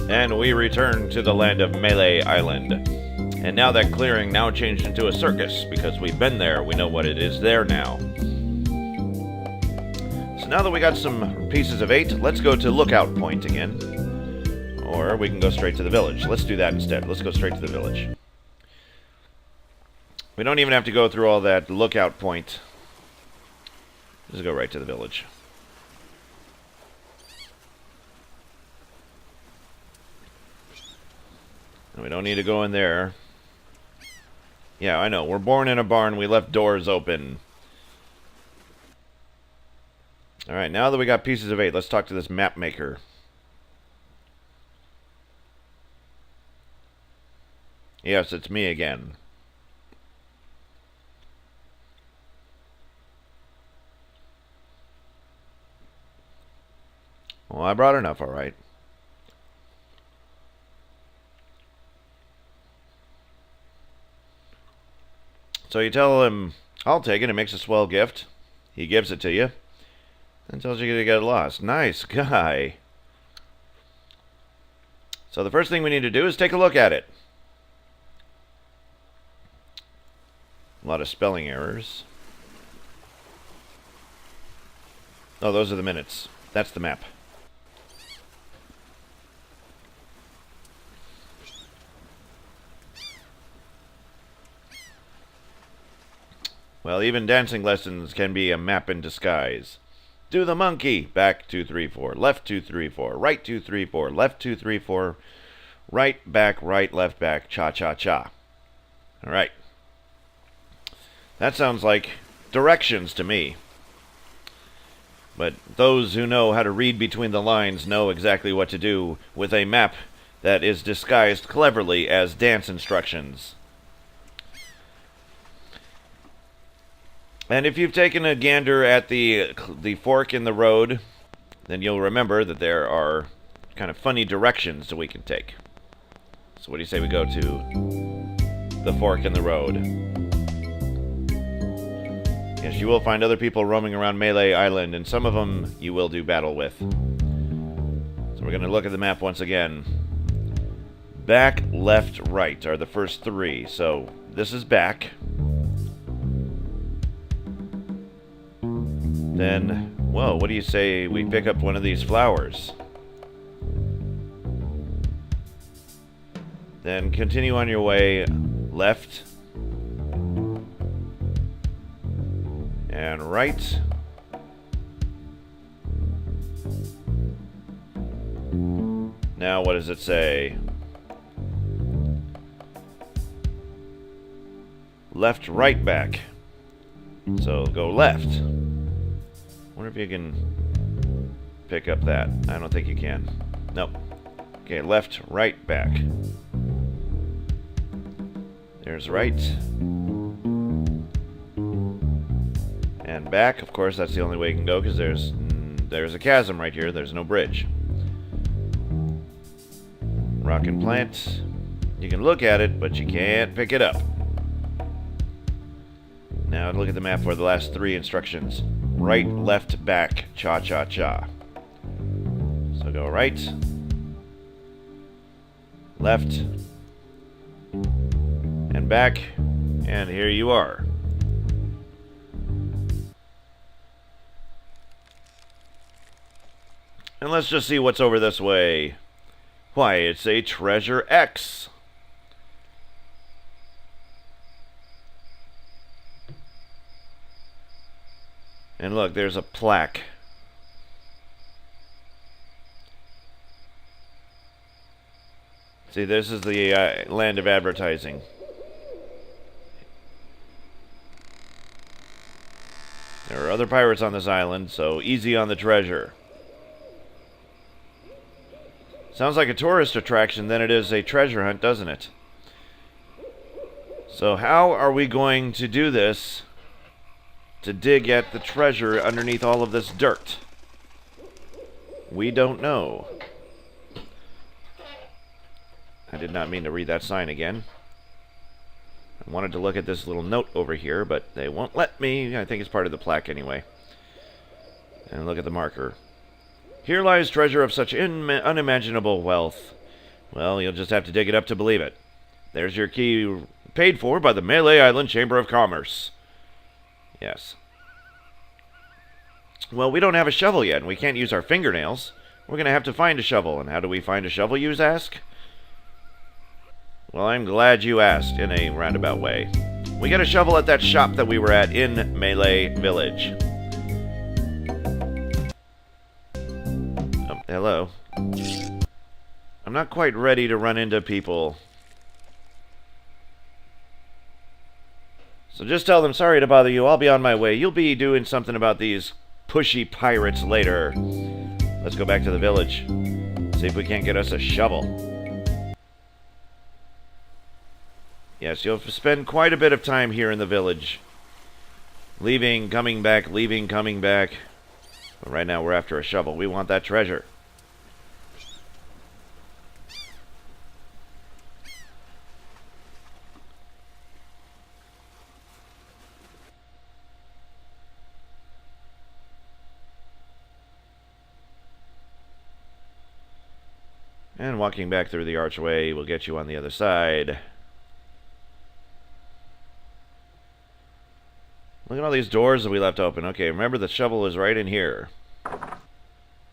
And we return to the land of Melee Island. And now that clearing now changed into a circus, because we've been there, we know what it is there now. So now that we got some pieces of 8, let's go to Lookout Point again. Or we can go straight to the village. Let's do that instead. Let's go straight to the village. We don't even have to go through all that Lookout Point. Just go right to the village. We don't need to go in there. Yeah, I know. We're born in a barn. We left doors open. Alright, now that we got pieces of 8, let's talk to this map maker. Yes, it's me again. Well, I brought enough, alright. So you tell him, I'll take it. It makes a swell gift. He gives it to you. And tells you to get lost. Nice guy. So the first thing we need to do is take a look at it. A lot of spelling errors. Oh, those are the minutes. That's the map. Well, even dancing lessons can be a map in disguise. Do the monkey. Back 2, 3, 4. Left 2, 3, 4. Right 2, 3, 4. Left 2, 3, 4. Right, back, right, left, back. Cha, cha, cha. All right. That sounds like directions to me. But those who know how to read between the lines know exactly what to do with a map that is disguised cleverly as dance instructions. And if you've taken a gander at the fork in the road, then you'll remember that there are kind of funny directions that we can take. So what do you say we go to the fork in the road? Yes, you will find other people roaming around Melee Island, and some of them you will do battle with. So we're going to look at the map once again. Back, left, right are the first 3. So this is back. Then, well, what do you say we pick up one of these flowers? Then continue on your way left and right. Now, what does it say? Left, right, back. So go left. Wonder if you can pick up that. I don't think you can. Nope. Okay, left, right, back. There's right. And back. Of course, that's the only way you can go because there's a chasm right here. There's no bridge. Rock and plant. You can look at it, but you can't pick it up. Now look at the map for the last 3 instructions. Right, left, back, cha, cha, cha. So go right, left, and back, and here you are. And let's just see what's over this way. Why, it's a Treasure X. And look, there's a plaque. See, this is the land of advertising. There are other pirates on this island, so easy on the treasure. Sounds like a tourist attraction than it is a treasure hunt, doesn't it? So how are we going to do this to dig at the treasure underneath all of this dirt? We don't know. I did not mean to read that sign again. I wanted to look at this little note over here, but they won't let me. I think it's part of the plaque anyway. And look at the marker. Here lies treasure of such unimaginable wealth. Well, you'll just have to dig it up to believe it. There's your key, paid for by the Melee Island Chamber of Commerce. Yes. Well, we don't have a shovel yet, and we can't use our fingernails. We're going to have to find a shovel. And how do we find a shovel, you ask? Well, I'm glad you asked, in a roundabout way. We got a shovel at that shop that we were at in Melee Village. Oh, hello. I'm not quite ready to run into people. So just tell them, sorry to bother you, I'll be on my way. You'll be doing something about these pushy pirates later. Let's go back to the village. See if we can't get us a shovel. Yes, you'll spend quite a bit of time here in the village. Leaving, coming back, leaving, coming back. But right now we're after a shovel. We want that treasure. And walking back through the archway will get you on the other side. Look at all these doors that we left open. Okay, remember the shovel is right in here.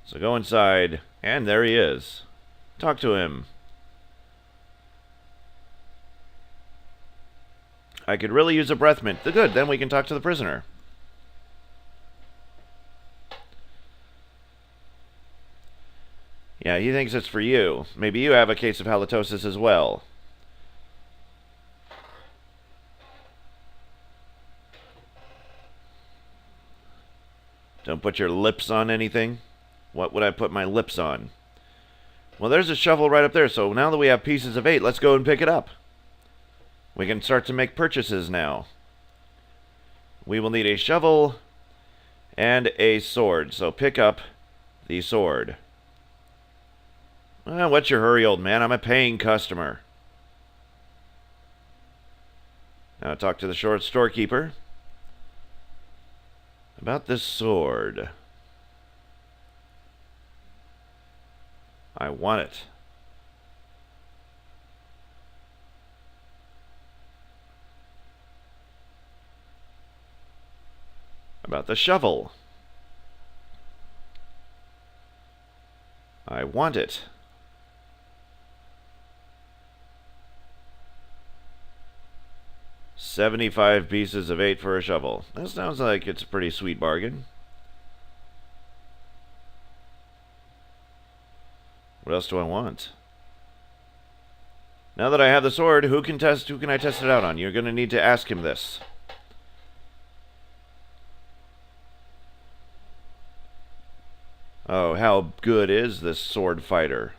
So go inside, and there he is. Talk to him. I could really use a breath mint. Good, then we can talk to the prisoner. Yeah, he thinks it's for you. Maybe you have a case of halitosis as well. Don't put your lips on anything. What would I put my lips on? Well, there's a shovel right up there, so now that we have pieces of 8, let's go and pick it up. We can start to make purchases now. We will need a shovel and a sword, so pick up the sword. Well, what's your hurry, old man? I'm a paying customer. Now talk to the short storekeeper about this sword. I want it. About the shovel. I want it. $75 pieces of 8 for a shovel. That sounds like it's a pretty sweet bargain. What else do I want? Now that I have the sword, who can I test it out on? You're going to need to ask him this. Oh, how good is this sword fighter?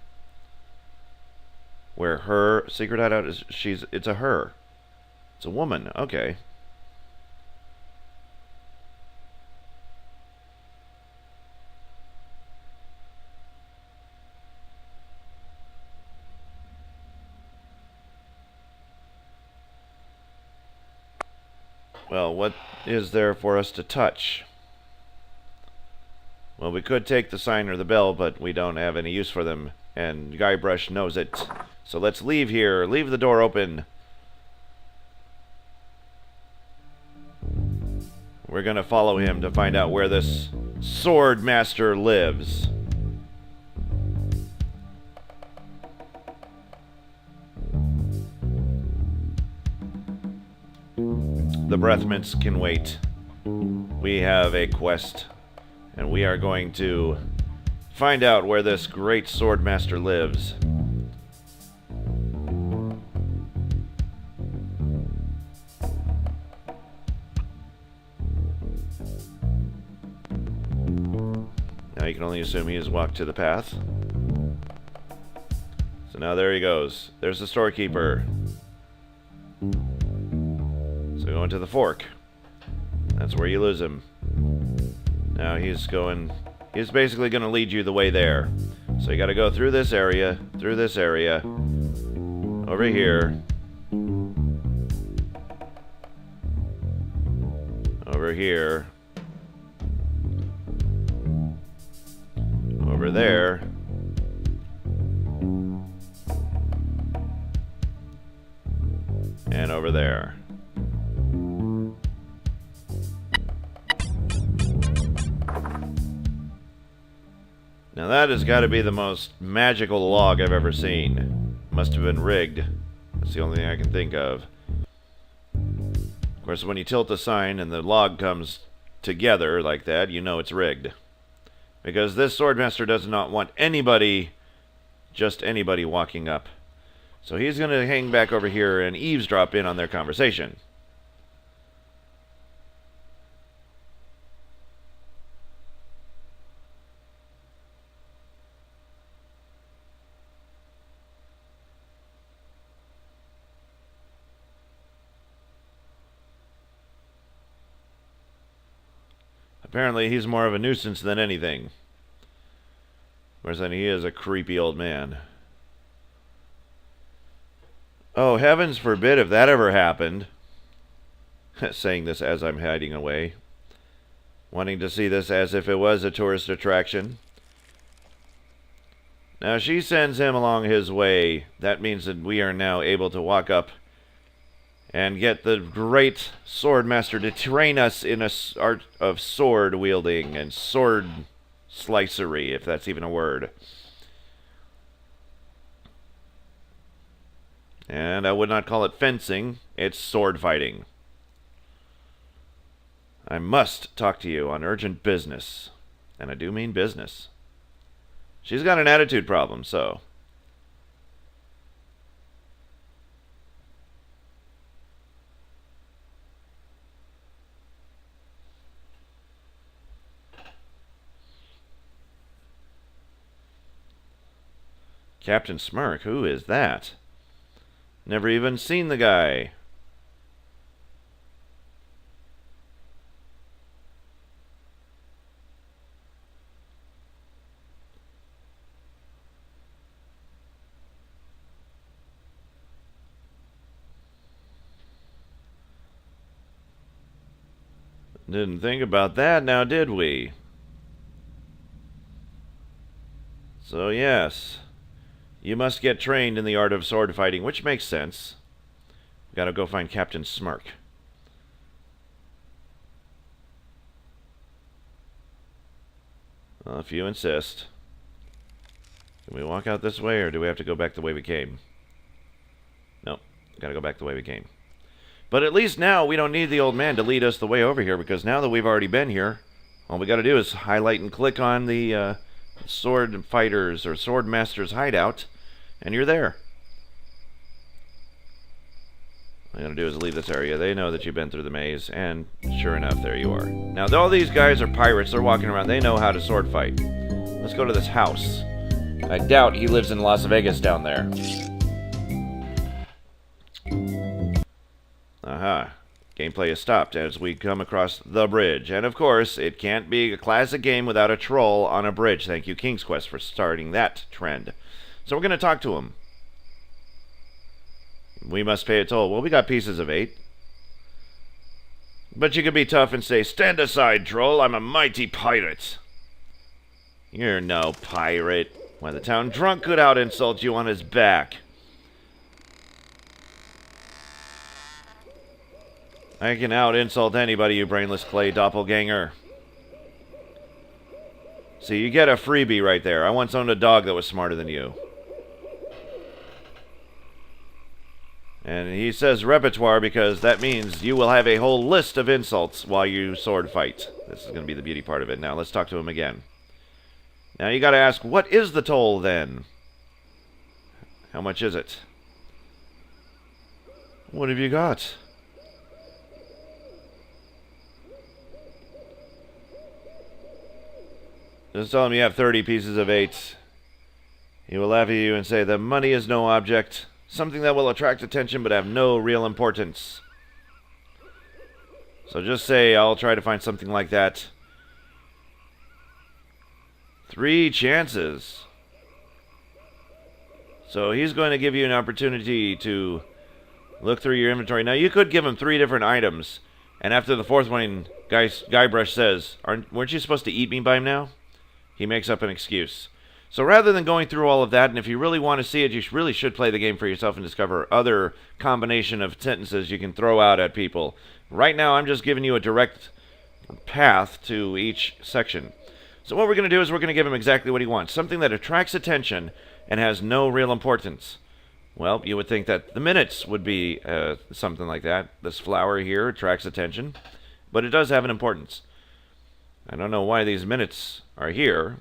Where her secret hideout is, it's a her. It's a woman, okay. Well, what is there for us to touch? Well, we could take the sign or the bell, but we don't have any use for them, and Guybrush knows it. So let's leave here. Leave the door open. We're going to follow him to find out where this sword master lives. The breath mints can wait. We have a quest, and we are going to find out where this great sword master lives. Now you can only assume he has walked to the path. So now there he goes. There's the storekeeper. So go into the fork. That's where you lose him. Now he's basically going to lead you the way there. So you got to go through this area, over here, over here, over there, over there. Now that has got to be the most magical log I've ever seen. Must have been rigged. That's the only thing I can think of. Of course, when you tilt the sign and the log comes together like that, you know it's rigged. Because this Swordmaster does not want anybody, just anybody, walking up. So he's going to hang back over here and eavesdrop in on their conversation. Apparently he's more of a nuisance than anything. Whereas then he is a creepy old man. Oh, heavens forbid if that ever happened. Saying this as I'm hiding away. Wanting to see this as if it was a tourist attraction. Now she sends him along his way. That means that we are now able to walk up and get the great Swordmaster to train us in a art of sword wielding and sword slicery, if that's even a word. And I would not call it fencing, it's sword fighting. I must talk to you on urgent business. And I do mean business. She's got an attitude problem, so... Captain Smirk, who is that? Never even seen the guy. Didn't think about that now, did we? So yes, you must get trained in the art of sword fighting, which makes sense. We gotta go find Captain Smirk. Well, if you insist. Can we walk out this way, or do we have to go back the way we came? Nope, gotta go back the way we came. But at least now we don't need the old man to lead us the way over here, because now that we've already been here, all we gotta do is highlight and click on the sword fighters or sword masters hideout, and you're there. All you gotta do is leave this area. They know that you've been through the maze, and sure enough, there you are. Now, all these guys are pirates. They're walking around. They know how to sword fight. Let's go to this house. I doubt he lives in Las Vegas down there. Aha. Gameplay is stopped as we come across the bridge. And of course, it can't be a classic game without a troll on a bridge. Thank you, King's Quest, for starting that trend. So we're going to talk to him. We must pay a toll. Well, we got pieces of 8. But you can be tough and say, "Stand aside, troll. I'm a mighty pirate." You're no pirate. Why, the town drunk could out insult you on his back. I can out-insult anybody, you brainless clay doppelganger. See, you get a freebie right there. I once owned a dog that was smarter than you. And he says repertoire because that means you will have a whole list of insults while you sword fight. This is going to be the beauty part of it. Now, let's talk to him again. Now, you got to ask, what is the toll, then? How much is it? What have you got? Just tell him you have 30 pieces of 8. He will laugh at you and say, "The money is no object. Something that will attract attention but have no real importance." So just say, "I'll try to find something like that." 3 chances. So he's going to give you an opportunity to look through your inventory. Now, you could give him 3 different items, and after the 4th one, Guybrush says, weren't you supposed to eat me by now? He makes up an excuse. So rather than going through all of that, and if you really want to see it, you really should play the game for yourself and discover other combination of sentences you can throw out at people. Right now, I'm just giving you a direct path to each section. So what we're going to do is we're going to give him exactly what he wants, something that attracts attention and has no real importance. Well, you would think that the minutes would be something like that. This flower here attracts attention, but it does have an importance. I don't know why these minutes are here,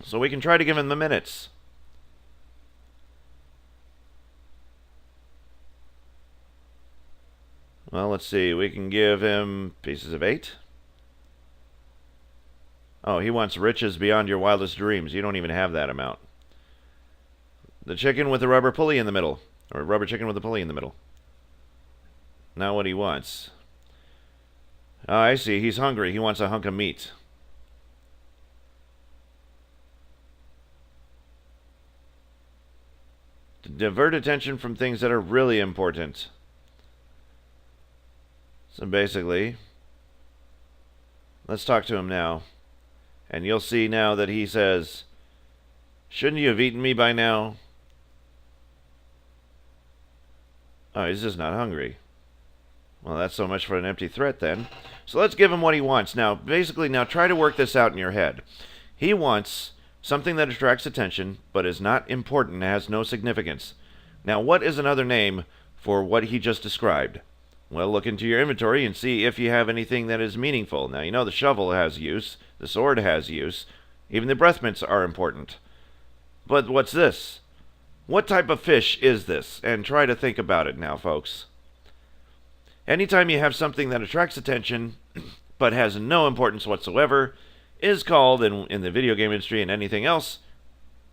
so we can try to give him the minutes. Well, let's see. We can give him pieces of 8. Oh, he wants riches beyond your wildest dreams. You don't even have that amount. The chicken with the rubber pulley in the middle. Or rubber chicken with a pulley in the middle. Now what he wants. Oh, I see. He's hungry. He wants a hunk of meat. To divert attention from things that are really important. So basically, let's talk to him now. And you'll see now that he says, shouldn't you have eaten me by now? Oh, he's just not hungry. Well, that's so much for an empty threat then. So let's give him what he wants. Now, basically, now try to work this out in your head. He wants something that attracts attention, but is not important, has no significance. Now, what is another name for what he just described? Well, look into your inventory and see if you have anything that is meaningful. Now, you know the shovel has use, the sword has use, even the breath mints are important. But what's this? What type of fish is this? And try to think about it now, folks. Anytime you have something that attracts attention, but has no importance whatsoever, is called, in the video game industry and anything else,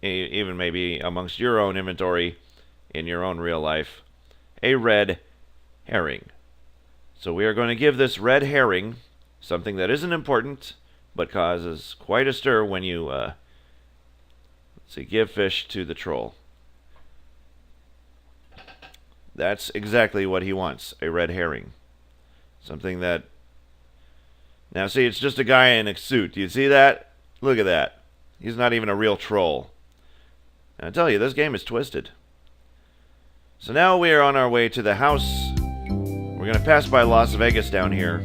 even maybe amongst your own inventory, in your own real life, a red herring. So we are going to give this red herring something that isn't important, but causes quite a stir when you, let's see, give fish to the troll. That's exactly what he wants, a red herring. Something that... Now see, it's just a guy in a suit. Do you see that? Look at that. He's not even a real troll. And I tell you, this game is twisted. So now we are on our way to the house. We're going to pass by Las Vegas down here.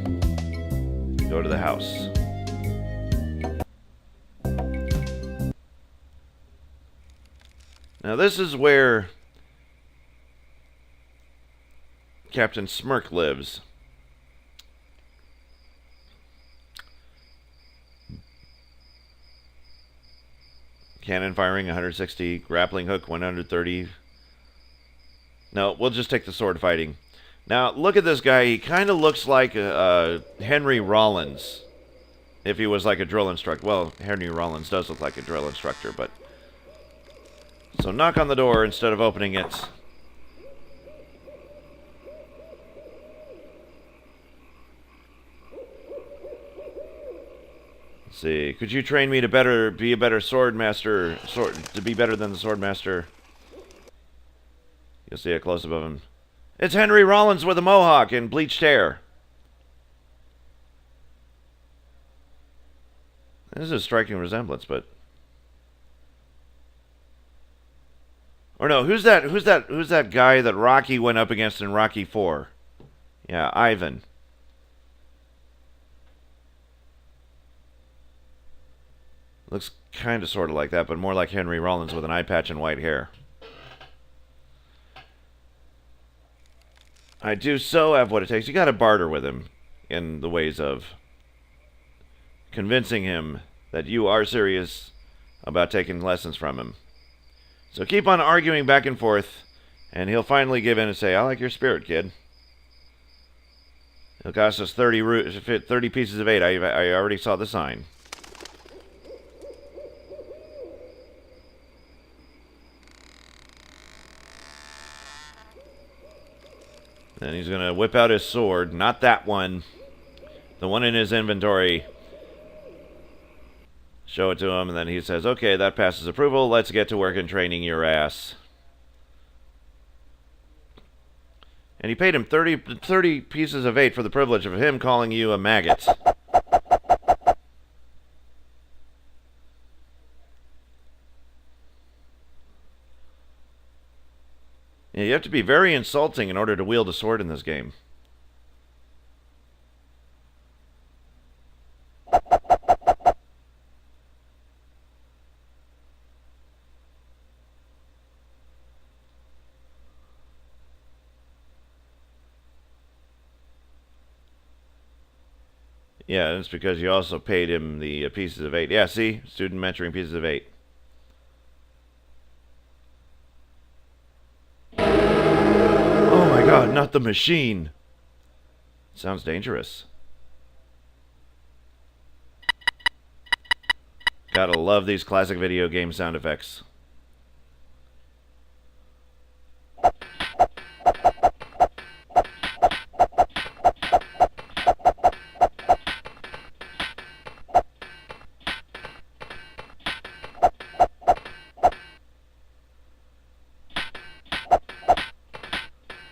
Go to the house. Now this is where Captain Smirk lives. Cannon firing 160, grappling hook 130. No, we'll just take the sword fighting. Now, look at this guy. He kind of looks like Henry Rollins. If he was like a drill instructor. Well, Henry Rollins does look like a drill instructor, but... So knock on the door instead of opening it. Let's see. Could you train me to be a better sword master, to be better than the sword master? You'll see a close-up of him. It's Henry Rollins with a mohawk and bleached hair. This is a striking resemblance, but... Or no, who's that guy that Rocky went up against in Rocky 4? Yeah, Ivan. Looks kind of sort of like that, but more like Henry Rollins with an eye patch and white hair. I do so have what it takes. You got to barter with him in the ways of convincing him that you are serious about taking lessons from him. So keep on arguing back and forth, and he'll finally give in and say, I like your spirit, kid. It'll cost us 30 pieces of 8. I already saw the sign. Then he's going to whip out his sword. Not that one. The one in his inventory. Show it to him, and then he says, okay, that passes approval. Let's get to work in training your ass. And he paid him 30 pieces of 8 for the privilege of him calling you a maggot. Yeah, you have to be very insulting in order to wield a sword in this game. Yeah, that's because you also paid him the pieces of 8. Yeah, see? Student mentoring pieces of 8. Oh my god, not the machine! Sounds dangerous. Gotta love these classic video game sound effects.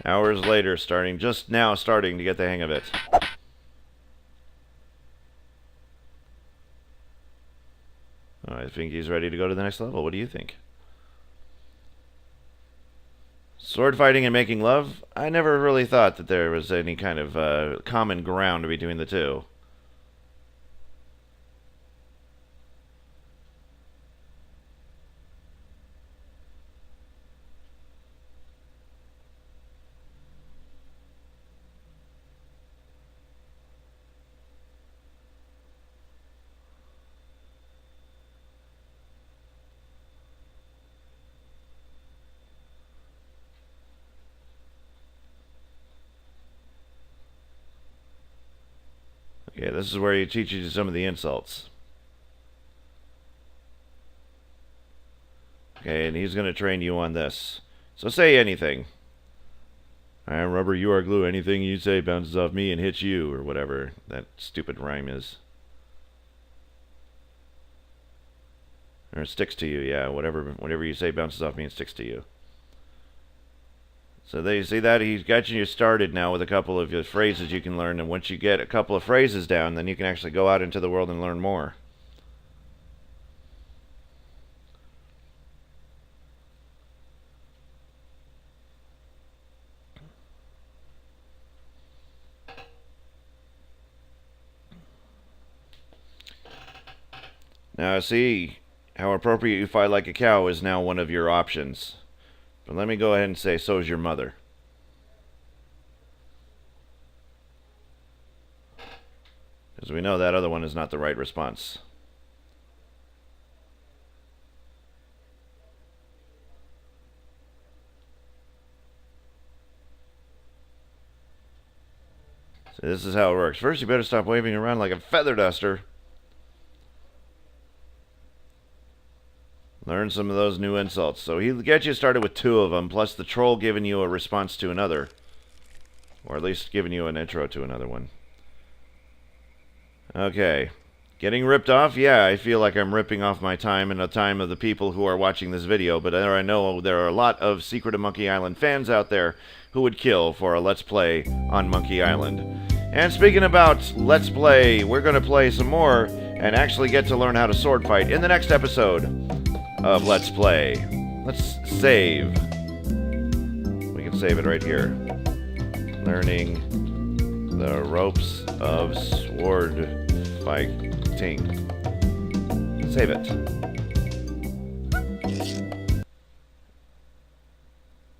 Hours later, just now starting to get the hang of it. Oh, I think he's ready to go to the next level. What do you think? Sword fighting and making love? I never really thought that there was any kind of common ground between the two. Okay, this is where he teaches you some of the insults. Okay, and he's going to train you on this. So say anything. I am rubber, you are glue. Anything you say bounces off me and hits you, or whatever that stupid rhyme is. Or sticks to you, yeah. Whatever you say bounces off me and sticks to you. So there you see that? He's got you started now with a couple of phrases you can learn, and once you get a couple of phrases down, then you can actually go out into the world and learn more. Now see how appropriate you fight like a cow is now one of your options. But let me go ahead and say, so's your mother. Because we know that other one is not the right response. So this is how it works. First, you better stop waving around like a feather duster. Learn some of those new insults. So he'll get you started with 2 of them, plus the troll giving you a response to another. Or at least giving you an intro to another one. Okay. Getting ripped off? Yeah, I feel like I'm ripping off my time and the time of the people who are watching this video, but I know there are a lot of Secret of Monkey Island fans out there who would kill for a Let's Play on Monkey Island. And speaking about Let's Play, we're going to play some more and actually get to learn how to sword fight in the next episode of Let's Play. Let's save. We can save it right here. Learning the ropes of sword fighting. Save it.